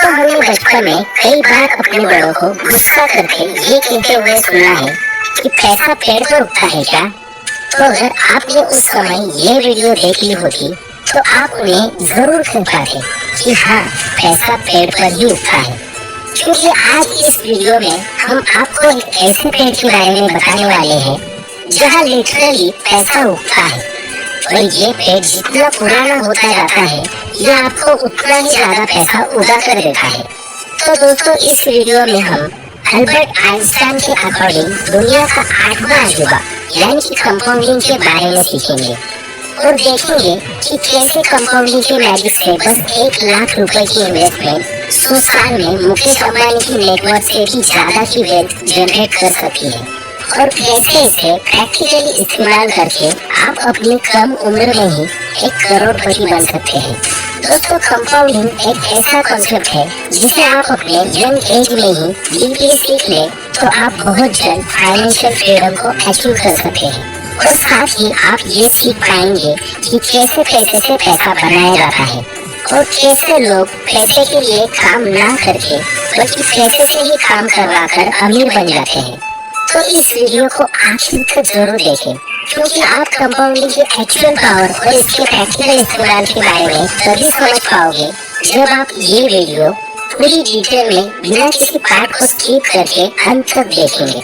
दोस्तों, हमने बचपन में कई बार अपने बड़ों को गुस्सा करके ये कहते हुए सुना है कि पैसा पेड़ पर उगता है क्या। तो अगर आपने उस समय ये वीडियो देख ली होती तो आप उन्हें जरूर कह पाते कि हाँ, पैसा पेड़ पर ही उगता है। क्योंकि आज इस वीडियो में हम आपको एक ऐसे पेड़ के बारे में बताने वाले हैं जहाँ लिटरली पैसा उगता है, और ये पेड़ जितना पुराना होता जाता है ये आपको उतना ही ज्यादा पैसा उगा कर देता है। तो दोस्तों, इस वीडियो में हम अल्बर्ट आइंस्टाइन के अकॉर्डिंग दुनिया का 8वां अजूबा यानी कि कंपाउंडिंग के बारे में सीखेंगे और देखेंगे कि कैसे कंपाउंडिंग के मैजिक से बस 1 लाख रुपए की इन्वेस्टमेंट 100 साल में मुकेश अंबानी की नेटवर्क से भी ज्यादा की वेल्थ जनरेट कर सकती है, और कैसे इसे प्रैक्टिकली इस्तेमाल करके आप अपनी कम उम्र में ही 1 करोड़पति बन सकते हैं। दोस्तों, कंपाउंडिंग एक ऐसा कॉन्सेप्ट है जिसे आप अपने यंग एज में ही डीपली सीख लें तो आप बहुत जल्द फाइनेंशियल फ्रीडम को अचीव कर सकते हैं, और साथ ही आप ये सीख पाएंगे कि कैसे पैसे से पैसा बनाया जाता है और कैसे लोग पैसे के लिए काम ना करके बल्कि पैसे से ही काम करवा कर अमीर बन जाते हैं। तो इस वीडियो को आखिर तक जरूर देखें, क्योंकि आप कंपाउंडिंग की एक्चुअल पावर और इसके प्रैक्टिकल इस्तेमाल के बारे में तभी समझ पाओगे जब आप ये वीडियो पूरी डिटेल में बिना किसी पार्ट को स्किप करके अंत तक देखेंगे।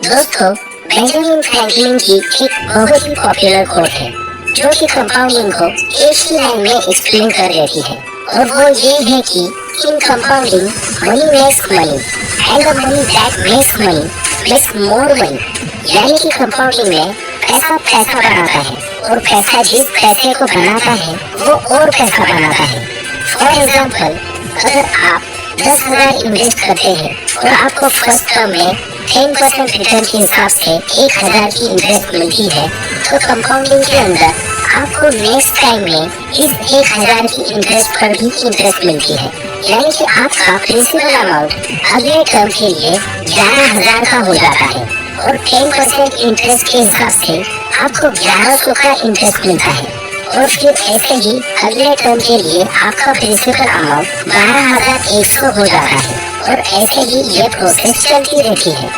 दोस्तों, बेंजामिन फ्रैंकलिन की एक बहुत ही पॉपुलर कोट है जो कि कंपाउंडिंग को एक ही लाइन में एक्सप्लेन कर देती है, और वो ये है कि in compounding money makes money and the money that makes money makes more money. यानी कि कंपाउंडिंग में पैसा पैसा बनाता है और पैसा जिस पैसे को बनाता है वो और पैसा बनाता है। फॉर एग्जाम्पल, अगर आप 10,000 इन्वेस्ट करते हैं और आपको फर्स्ट टर्म में 10% रिटर्न के हिसाब से 1,000 की इंटरेस्ट मिलती है, तो कंपाउंडिंग के अंदर आपको नेक्स्ट टाइम में इस 1,000 की इंटरेस्ट पर भी इंटरेस्ट मिलती है। यानी कि आपका प्रिंसिपल अमाउंट अगले टर्म के लिए 11,000 का हो जाता है, और 10% इंटरेस्ट के हिसाब से आपको 1100 का इंटरेस्ट मिलता है, और फिर ऐसे ही अगले टर्म के लिए आपका प्रिंसिपल अमाउंट 12,100 हो जाता है, और ऐसे ही ये प्रोसेस चलती रहती है।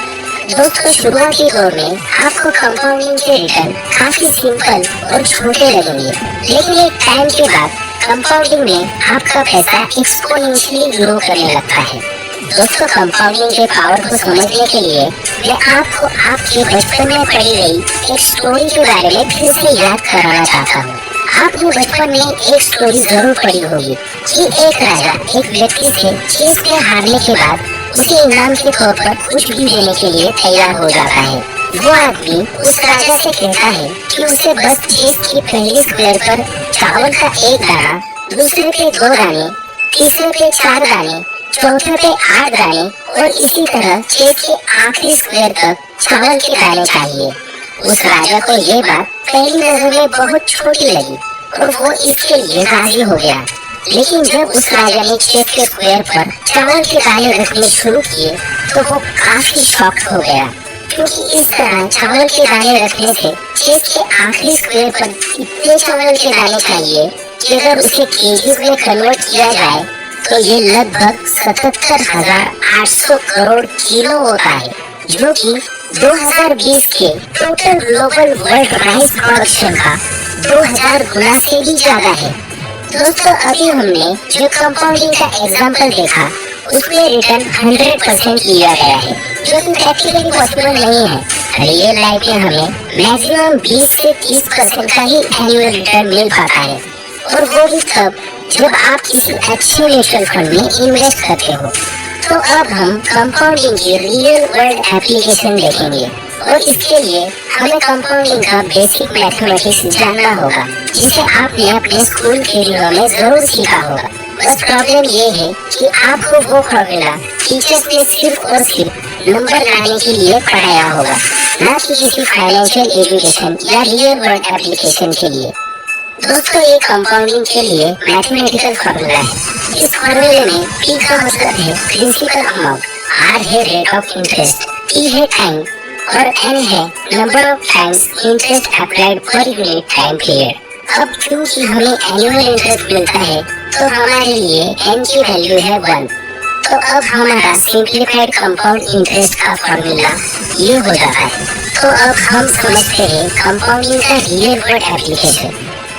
दोस्तों, शुरुआती दौर में आपको कंपाउंडिंग के रिटर्न काफी सिंपल और छोटे लगेंगे, लेकिन एक टाइम के बाद कंपाउंडिंग में आपका पैसा एक्सपोनेंशियली ग्रो करने लगता है। दोस्तों, कंपाउंडिंग के पावर को समझने के लिए मैं आपको आपके बचपन में पढ़ी गई एक स्टोरी के बारे में फिर से याद कराना चाहता हूँ। आपने बचपन में एक स्टोरी जरूर पढ़ी होगी कि एक राजा एक व्यक्ति से चेस में हारने के बाद उसे इनाम के तौर पर कुछ भी देने के लिए तैयार हो जाता है। वो आदमी उस राजा से कहता है कि उसे बस चेस की पहली स्क्वायर पर चावल का 1 दाना, दूसरे पे 2 दाने, तीसरे पे 4 दाने, चौथे पे 8 दाने, और इसी तरह चेस के आखिरी स्क्वायर तक चावल के दाने चाहिए। उस राजा को ये बात पहली नजर में बहुत छोटी लगी और वो इसके लिए राजी हो गया, लेकिन जब उस राजा ने चेस के स्क्वायर पर चावल के दाने रखने शुरू किए तो वो काफी शॉक्ड हो गया, क्योंकि इस तरह चावल के दाने रखने से चेस के आखिरी स्क्वायर पर इतने चावल के दाने चाहिए कि अगर उसे केजीज में कन्वर्ट किया जाए तो ये लगभग 77,800 करोड़ किलो होता है, जो कि 2020 के total global world rice production का 2000 गुना से भी ज्यादा है। दोस्तों, अभी हमने जो कंपाउंडिंग का एग्जांपल देखा उसमें रिटर्न 100% लिया गया है, जो कि प्रैक्टिकली पॉसिबल नहीं है। रियल लाइफ में हमें मैक्सिमम 20 से 30% का ही एनुअल रिटर्न मिल पाता है, और वो भी तब जब आप किसी अच्छे म्यूचुअल फंड में इन्वेस्ट करते हो। तो अब हम कंपाउंडिंग की रियल वर्ल्ड एप्लीकेशन देखेंगे, और इसके लिए हमें कंपाउंडिंग का बेसिक मैथमेटिक्स जानना होगा, जिसे आपने अपने स्कूल के दिनों में जरूर सीखा होगा। बस प्रॉब्लम ये है कि आपको वो फॉर्मूला टीचर्स ने सिर्फ और सिर्फ नंबर लाने के लिए पढ़ाया होगा, न कि किसी फाइनेंशियल एजुकेशन या रियल वर्ल्ड एप्लीकेशन के लिए। दोस्तों, ये कंपाउंडिंग के लिए मैथमेटिकल फॉर्मूला है। इस फॉर्मूले में P का मतलब है प्रिंसिपल अमाउंट, R है रेट ऑफ इंटरेस्ट, T है टाइम, और N है number of times interest applied per unit time period. अब क्योंकि हमें एनुअल इंटरेस्ट मिलता है तो हमारे लिए n की वैल्यू है 1। तो अब हमारा सिंप्लीफाइड कंपाउंड इंटरेस्ट का फॉर्मूला ये हो जाता है। तो अब हम समझते हैं कंपाउंडिंग का रियल वर्ल्ड एप्लीकेशन।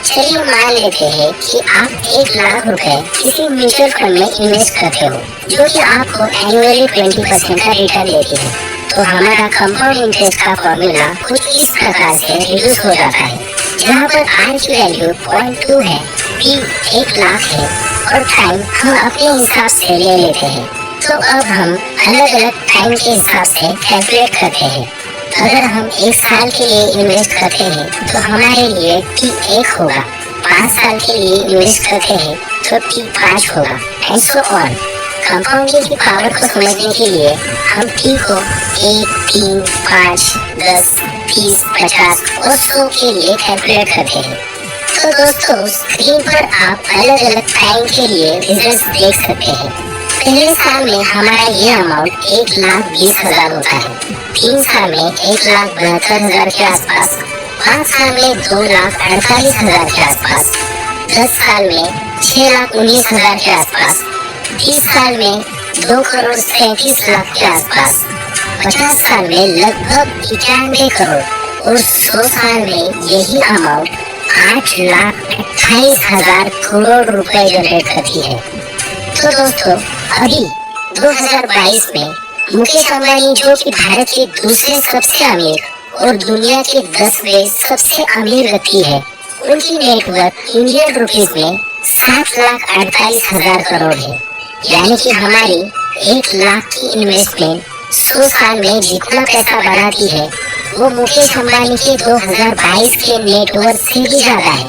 चलिए मान लेते हैं कि आप 1 लाख रुपए किसी म्यूचुअल फंड में इन्वेस्ट करते हो जो कि आपको एनुअली 20% का रिटर्न देती है। तो हमारा कंपाउंड इंटरेस्ट का फॉर्मूला कुछ इस प्रकार से रिड्यूस हो जाता है, जहाँ पर r की वैल्यू 0.2 है, p 1 लाख है और टाइम हम अपने हिसाब से ले लेते हैं। तो अब हम अलग अलग टाइम के हिसाब से कैलकुलेट करते हैं। अगर हम 1 साल के लिए इन्वेस्ट करते हैं तो हमारे लिए t 1 होगा, 5 साल के लिए इन्वेस्ट करते हैं तो t 5 होगा, एंड सो ऑन। कंपाउंडिंग की पावर को समझने के लिए हम t को 1, 3, 5, 10, 30, 50 और 100 के लिए कैलकुलेट करते हैं। तो दोस्तों, स्क्रीन पर आप अलग अलग टाइम के लिए रिजल्ट्स देख सकते हैं। पहले साल में हमारा ये अमाउंट 1,20,000 होता है, 3 साल में 1,72,000 के आसपास, 5 साल में 2,48,000 के आसपास, 10 साल में 6,19,000 के आसपास, 30 साल में 2,37,00,000 के आसपास, 50 साल में लगभग 91 करोड़ और 100 साल में यही अमाउंट 8,28,000 करोड़ रुपए जनरेट करती है। तो दोस्तों, अभी 2022 में मुकेश अंबानी, जो कि भारत के दूसरे सबसे अमीर और दुनिया के 10वें सबसे अमीर व्यक्ति है, उनकी नेटवर्थ इंडियन रुपीज में 7,48,000 करोड़ है। यानी कि हमारी 1 लाख की इन्वेस्टमेंट 100 साल में जितना पैसा बनाती है वो मुकेश अंबानी के 2022 के नेटवर्थ से भी ज्यादा है।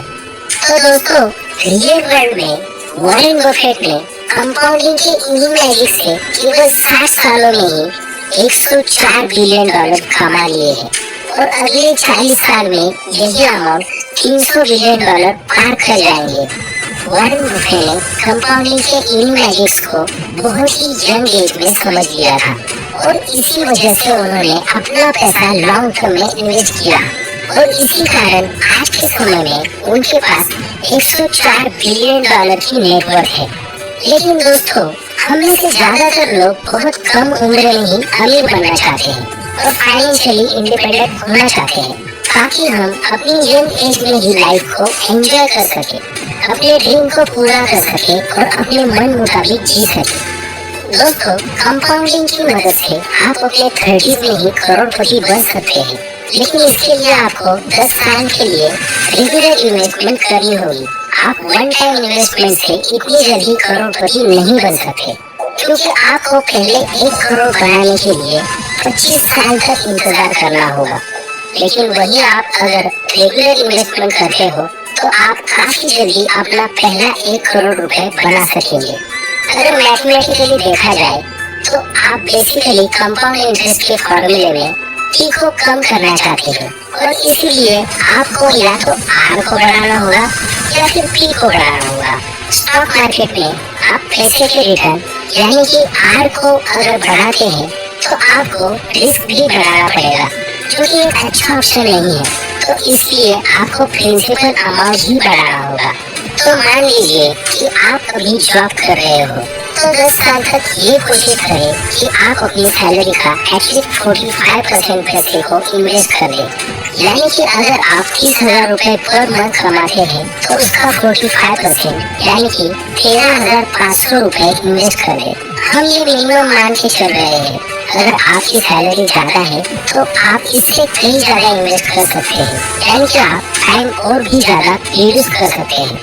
तो दोस्तों, रियल वर्ल्ड में वॉरेन बफेट ने कंपाउंडिंग के इन्हीं मैजिक से केवल 60 सालों में ही 104 बिलियन डॉलर कमा लिए हैं और अगले 40 साल में यही अमाउंट 300 बिलियन डॉलर पार कर जाएंगे। वॉरेन बफेट ने कंपाउंडिंग के इन्हीं मैजिक्स को बहुत ही यंग एज में समझ लिया था और इसी वजह से उन्होंने अपना पैसा लॉन्ग टर्म में इन्वेस्ट किया और इसी कारण आज के समय में उनके पास 104 बिलियन डॉलर की नेटवर्थ है। लेकिन दोस्तों, हम में से ज्यादातर लोग बहुत कम उम्र में ही अमीर बनना चाहते हैं और फाइनेंशियली इंडिपेंडेंट होना चाहते हैं ताकि हम अपनी यंग एज में ही लाइफ को एंजॉय कर सके, अपने ड्रीम को पूरा कर सके और अपने मन मुताबिक जी सके। दोस्तों, कंपाउंडिंग की मदद से आप अपने 30s में ही करोड़पति बन सकते हैं, लेकिन इसके लिए आपको 10 साल के लिए रेगुलर इन्वेस्टमेंट करनी होगी। आप वन टाइम इन्वेस्टमेंट से इतनी जल्दी करोड़पति नहीं बन सकते, क्योंकि आपको पहले 1 करोड़ बनाने के लिए 25 साल तक इंतजार करना होगा। लेकिन वही आप अगर रेगुलर इन्वेस्टमेंट करते हो तो आप काफी जल्दी अपना पहला 1 करोड़ रुपए बना सकेंगे। अगर मैथमेटिकली देखा जाए तो आप बेसिकली कंपाउंड इंटरेस्ट के फॉर्मूले में टी को कम करना चाहते हैं और इसीलिए आपको या तो आर को बढ़ाना होगा या फिर पी को बढ़ाना होगा। स्टॉक मार्केट में आप पैसे के रिटर्न यानी कि आर को अगर बढ़ाते हैं तो आपको रिस्क भी बढ़ाना पड़ेगा, जो कि एक अच्छा ऑप्शन नहीं है। तो इसलिए आपको प्रिंसिपल अमाउंट ही बढ़ाना होगा। तो मान लीजिए कि आप अभी जॉब कर रहे हो तो 10 साल तक ये कोशिश करें कि आप अपनी सैलरी का एटलीस्ट 45% पैसे को इन्वेस्ट कर लें। यानी कि अगर आप 30,000 रुपए पर मंथ कमाते हैं तो उसका 45% यानी कि 13,500 रुपए इन्वेस्ट कर लें। हम ये मिनिमम मान के चल रहे हैं। अगर आपकी सैलरी ज्यादा है तो आप इससे कई ज्यादा इन्वेस्ट कर सकते हैं, यानी कि आप टाइम और भी ज्यादा रिड्यूस कर सकते हैं।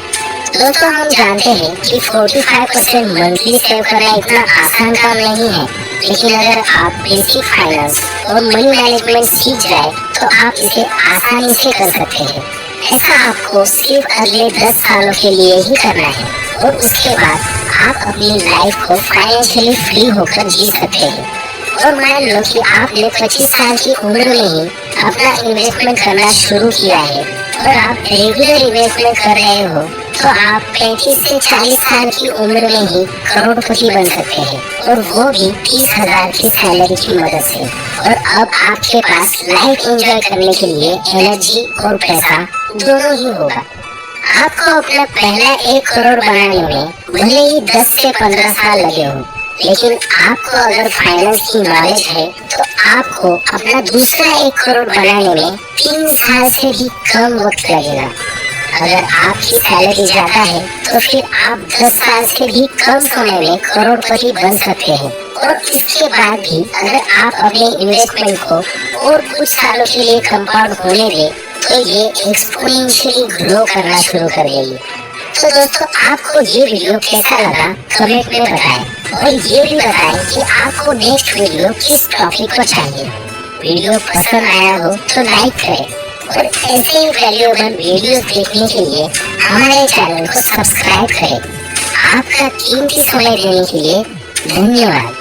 दोस्तों, हम जानते हैं कि 45% मंथली सेव करना इतना आसान काम नहीं है, लेकिन अगर आप बेसिक फाइनेंस और मनी मैनेजमेंट सीख जाए तो आप इसे आसानी से कर सकते हैं। ऐसा आपको सिर्फ अगले 10 सालों के लिए ही करना है और उसके बाद आप अपनी लाइफ को फाइनेंशियली फ्री होकर जी सकते हैं। और मान लो कि आपने 25 साल की उम्र में ही अपना इन्वेस्टमेंट करना शुरू किया है और आप रेगुलर इन्वेस्टमेंट कर रहे हो तो आप 35 से 40 साल की उम्र में ही करोड़पति बन सकते हैं और वो भी 30,000 की सैलरी की मदद से। और अब आपके पास लाइफ एंजॉय करने के लिए एनर्जी और पैसा दोनों ही होगा। आपको अपना पहला 1 करोड़ बनाने में भले ही 10 से 15 साल लगे हो, लेकिन आपको अगर फाइनेंस की नॉलेज है तो आपको अपना दूसरा 1 करोड़ बनाने में 3 साल से भी कम वक्त लगेगा। अगर आपकी सैलरी ज्यादा है तो फिर आप 10 साल से भी कम समय में करोड़पति बन सकते हैं। और इसके बाद भी अगर आप अपने इन्वेस्टमेंट को और कुछ सालों के लिए कंपाउंड होने दें तो ये एक्सपोनेंशियली ग्रो करना शुरू कर देगी। तो दोस्तों, आपको ये वीडियो कैसा लगा कमेंट में बताएं और ये भी बताएं कि आपको नेक्स्ट वीडियो किस टॉपिक पर चाहिए। वीडियो पसंद आया हो तो लाइक करें और ऐसे ही वैल्यूएबल वीडियोस देखने के लिए हमारे चैनल को सब्सक्राइब करें। आपका कीमती समय देने के लिए धन्यवाद।